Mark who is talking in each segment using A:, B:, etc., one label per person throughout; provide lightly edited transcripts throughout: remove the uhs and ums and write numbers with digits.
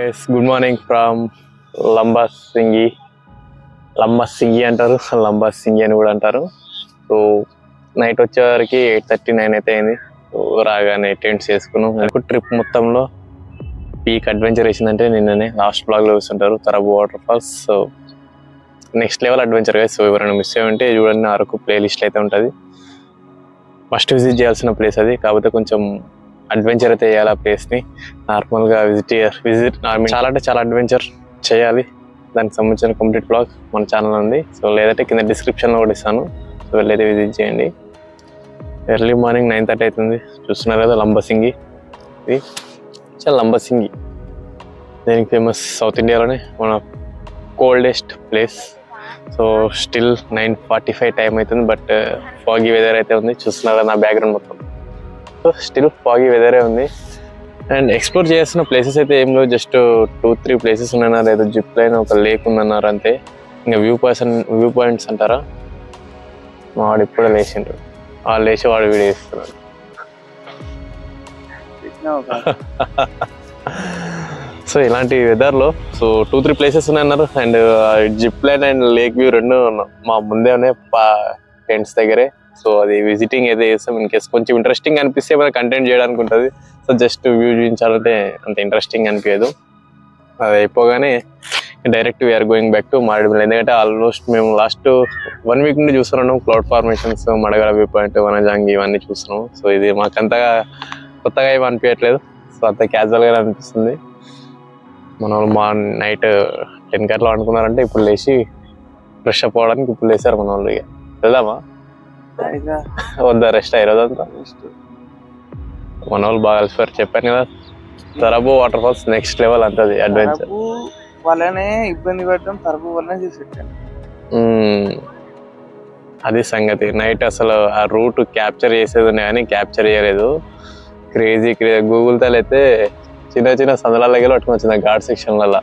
A: guys, good morning from Lambasingi. Lambasingi అంటారు, Lambasingi అని కూడా అంటారు. సో నైట్ వచ్చేవరకు 8:39 అయితే అయింది. సో రాగానే టెంట్స్ వేసుకున్నాం. ట్రిప్ మొత్తంలో పీక్ అడ్వెంచర్ వేసిందంటే నిన్ననే లాస్ట్ బ్లాగ్ లో చూస్తుంటారు Tarabu waterfalls. So next level adventure గా. సో ఎవరైనా మిస్ అయ్యంటే చూడండి, అరకు ప్లేలిస్ట్ అయితే ఉంటుంది. ఫస్ట్ విజిట్ చేయాల్సిన ప్లేస్ అది. కాకపోతే కొంచెం అడ్వెంచర్ అయితే చేయాలి ఆ ప్లేస్ని. నార్మల్గా విజిట్ చాలా అంటే చాలా అడ్వెంచర్ చేయాలి. దానికి సంబంధించిన కంప్లీట్ బ్లాగ్ మన ఛానల్ ఉంది. సో లేదంటే కింద డిస్క్రిప్షన్లో కూడా ఇస్తాను. సో వెళ్ళైతే విజిట్ చేయండి. ఎర్లీ మార్నింగ్ 9:30 అవుతుంది. చూస్తున్నారు కదా లంబసింగి. ఇది చాలా లంబసింగి దేనికి ఫేమస్, సౌత్ ఇండియాలోనే మన coldest place. So still 9:45 time అవుతుంది. బట్ ఫాగీ వెదర్ అయితే ఉంది. చూస్తున్నారు కదా నా బ్యాక్గ్రౌండ్ మొత్తం. సో స్టిల్ ఫాగీ వెదరే ఉంది. అండ్ ఎక్స్ప్లోర్ చేయాల్సిన ప్లేసెస్ అయితే ఏం లేవు. జస్ట్ 2-3 ప్లేసెస్ ఉన్నాయన్నారు. ఏదో జిప్ లైన్, ఒక లేక్ ఉందన్నారు అంతే. ఇంకా వ్యూ పాయింట్స్ అంటారా, మా వాడు ఇప్పుడే లేచిండ్రు. వాళ్ళు లేచి వాడు వీడియో ఇస్తున్నాడు. సో ఇలాంటి వెదర్లో సో 2-3 ప్లేసెస్ ఉన్నాయన్నారు. And zip line and lake view రెండు మా ముందే ఉన్నాయి టెంట్స్ దగ్గరే. సో అది విజిటింగ్ అయితే చేస్తాం. ఇన్ కేస్ కొంచెం ఇంట్రెస్టింగ్ అనిపిస్తే మన కంటెంట్ చేయడానికి ఉంటుంది. సో జస్ట్ వ్యూ చూపించాలంటే అంత ఇంట్రెస్టింగ్ అనిపించదు. అది అయిపోగానే direct we are going back to Maredumilli. ఎందుకంటే ఆల్మోస్ట్ మేము లాస్ట్ 1 వీక్ నుండి చూస్తున్నాం cloud formations, Madagala view point, Vanajangi ఇవన్నీ చూస్తున్నాం. సో ఇది మాకు అంతగా కొత్తగా ఏమి అనిపించట్లేదు. సో అంత క్యాజువల్గా అనిపిస్తుంది. మన వాళ్ళు నైట్ 10 గంటలు అనుకున్నారంటే ఇప్పుడు లేచి ఫ్రెష్ అప్ అవ్వడానికి ఇప్పుడు లేసారు మన వాళ్ళు. ఇక వెళ్దామా వద్దా, రెస్ట్ అయ్యారు అంతా. మన వాళ్ళు బాగా కలిసిపోయారు. చెప్పాను కదా Tarabu waterfalls next level అంతది అడ్వెంచర్.
B: వాళ్ళనే ఇబ్బంది పెట్టడం తరబు వల్లనే చేసి
A: అది సంగతి. నైట్ అసలు ఆ రూట్ క్యాప్చర్ చేసేది ఉన్నాయి కానీ క్యాప్చర్ చేయలేదు. క్రేజీ గూగుల్ తల అయితే చిన్న చిన్న సందలాల దగ్గర పట్టుకుని వచ్చింది. ఘాట్ సెక్షన్లలో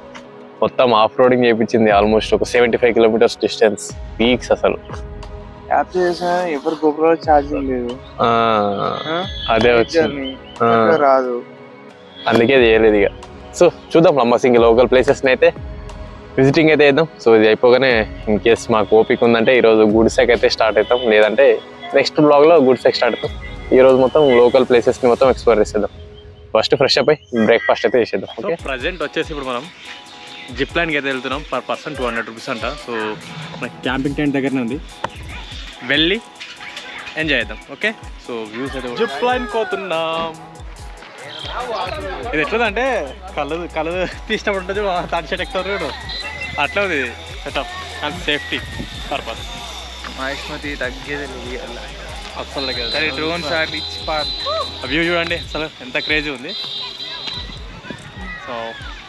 A: మొత్తం ఆఫ్ రోడింగ్ చేయించింది. ఆల్మోస్ట్ ఒక 75 కిలోమీటర్స్ డిస్టెన్స్. పీక్స్ అసలు
B: ఎవరు గోపుర ఛార్జింగ్ లేదు.
A: అదే వచ్చింది,
B: రాదు,
A: అందుకే చేయలేదు. ఇక సో చూద్దాం లంబసింగి లోకల్ ప్లేసెస్ని అయితే విజిటింగ్ అయితే చేద్దాం. సో ఇది అయిపోగానే ఇన్ కేస్ మాకు ఓపిక ఉందంటే ఈరోజు గుడిసెక్ అయితే స్టార్ట్ అవుతాం. లేదంటే నెక్స్ట్ బ్లాగ్లో గుడిసెక్ స్టార్ట్ అవుతాం. ఈరోజు మొత్తం లోకల్ ప్లేసెస్ని మొత్తం ఎక్స్ప్లోర్ చేసేద్దాం. ఫస్ట్ ఫ్రెష్ అప్ అయ్యి బ్రేక్ఫాస్ట్ అయితే చేసేద్దాం. ఓకే, ప్రజెంట్ వచ్చేసి ఇప్పుడు మనం జిప్ లైన్కి అయితే వెళ్తున్నాం. పర్ పర్సన్ 200 రూపీస్ అంట. సో మన క్యాంపింగ్ టెంట్ దగ్గరనే ఉంది, వెళ్ళి ఎంజాయ్ చేద్దాం. ఓకే, సో వ్యూస్ అయితే జిప్ లైన్ పోతున్నాం. ఇది ఎట్లుందంటే కళ్ళు తీసినప్పుడు ఉంటుంది, తాటి చెట్టు ఎక్కుతారు అట్లా ఉంది setup. And safety purpose
B: Maheshmati తగ్గేది
A: అస్సలు దగ్గర.
B: డ్రోన్ షాట్ ఇచ్చి
A: వ్యూ చూడండి అసలు ఎంత క్రేజీ ఉంది. సో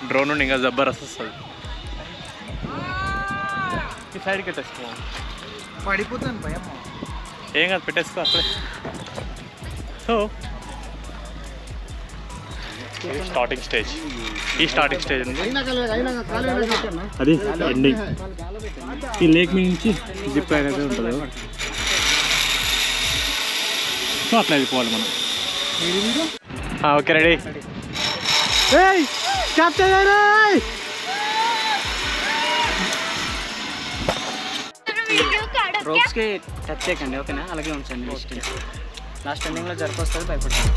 A: డ్రోన్ నుండి ఇంకా జబర్దస్త్ వస్తుంది. ఈ సైడ్కి పెట్టేసుకో,
B: పడిపోతాను భయం.
A: ఏం కాదు, పెట్టేసుకో అసలే. So starting stage. ఈ స్టార్టింగ్ స్టేజ్ ఉంది, అది ఎండింగ్. ఈ లేక్ మీద నుంచి జిప్ లైన్ అయితే ఉంటుంది. సో అట్లా వెళ్ళిపోవాలి మనం. Okay, ready.
C: రోప్స్కి టచ్ చేయకండి, ఓకేనా? అలాగే ఉంచండి. లాస్ట్ ఎండింగ్లో జరిపొస్తుంది, భయపడుతుంది.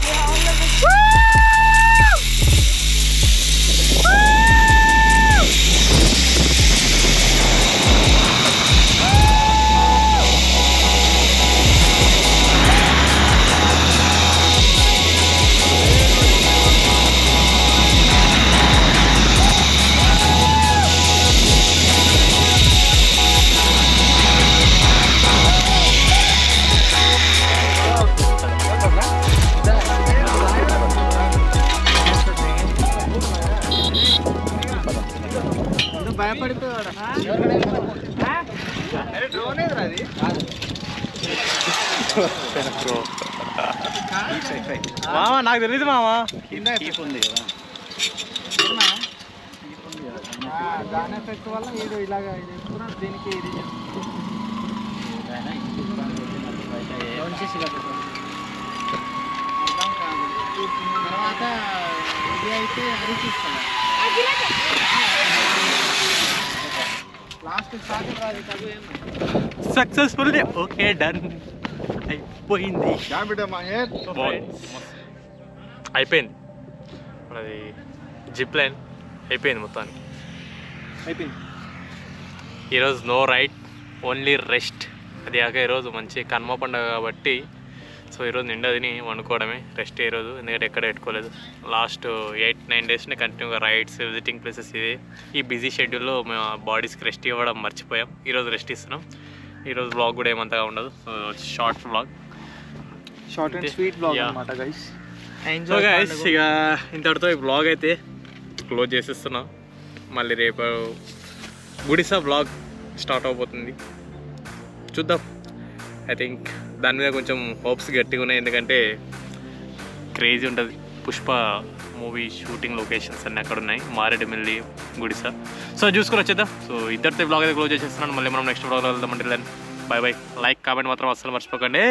A: మామా నాకు తెలియదు మామా.
C: ఉంది కదా
B: దాని ఎఫెక్ట్ వల్ల వీడు ఇలాగ దీనికి ఇది తర్వాత ఇది అయితే అరిచిస్తాను. లాస్ట్ స్టార్ట్ రాదు చదువు ఏం
A: సక్సెస్ఫుల్ ఓకే డన్ అయిపోయింది అయిపోయింది మనది జిప్ లైన్ అయిపోయింది మొత్తానికి
B: అయిపోయింది.
A: ఈరోజు నో రైడ్ ఓన్లీ రెస్ట్. అది కాక ఈరోజు మంచి కన్మ పండుగ కాబట్టి సో ఈరోజు నిండా తిని వండుకోవడమే రెస్ట్ ఈరోజు, ఎందుకంటే ఎక్కడ పెట్టుకోలేదు. లాస్ట్ 8-9 డేస్ని కంటిన్యూగా రైడ్స్ విజిటింగ్ ప్లేసెస్ ఇది. ఈ బిజీ షెడ్యూల్లో మేము బాడీస్కి రెస్ట్ ఇవ్వడం మర్చిపోయాం. ఈరోజు రెస్ట్ ఇస్తున్నాం. ఈరోజు బ్లాగ్ కూడా ఏమంతగా ఉండదు, so short blog,
B: short and sweet blog అన్నమాట గైస్.
A: సో గైస్ ఇక ఇంతటితో ఈ బ్లాగ్ అయితే క్లోజ్ చేసేస్తున్నాం. మళ్ళీ రేపు గుడిసా బ్లాగ్ స్టార్ట్ అవబోతుంది, చూద్దాం. ఐ థింక్ దాని మీద కొంచెం హోప్స్ గట్టిగా ఉన్నాయి, ఎందుకంటే క్రేజీ ఉంటుంది. పుష్ప మూవీ షూటింగ్ లొకేషన్స్ అన్నీ అక్కడ ఉన్నాయి, మారేడుమిల్లి, గుడిసా. సో చూసుకొని వచ్చేద్దాం. సో ఇద్దరితో బ్లాగ్ అయితే క్లోజ్ చేసేస్తున్నాను. మళ్ళీ మనం నెక్స్ట్ బ్లాగ్లో వెళ్దాం. అంటే బాయ్ బాయ్. లైక్ కామెంట్ మాత్రం అస్సలు మర్చిపోకండి.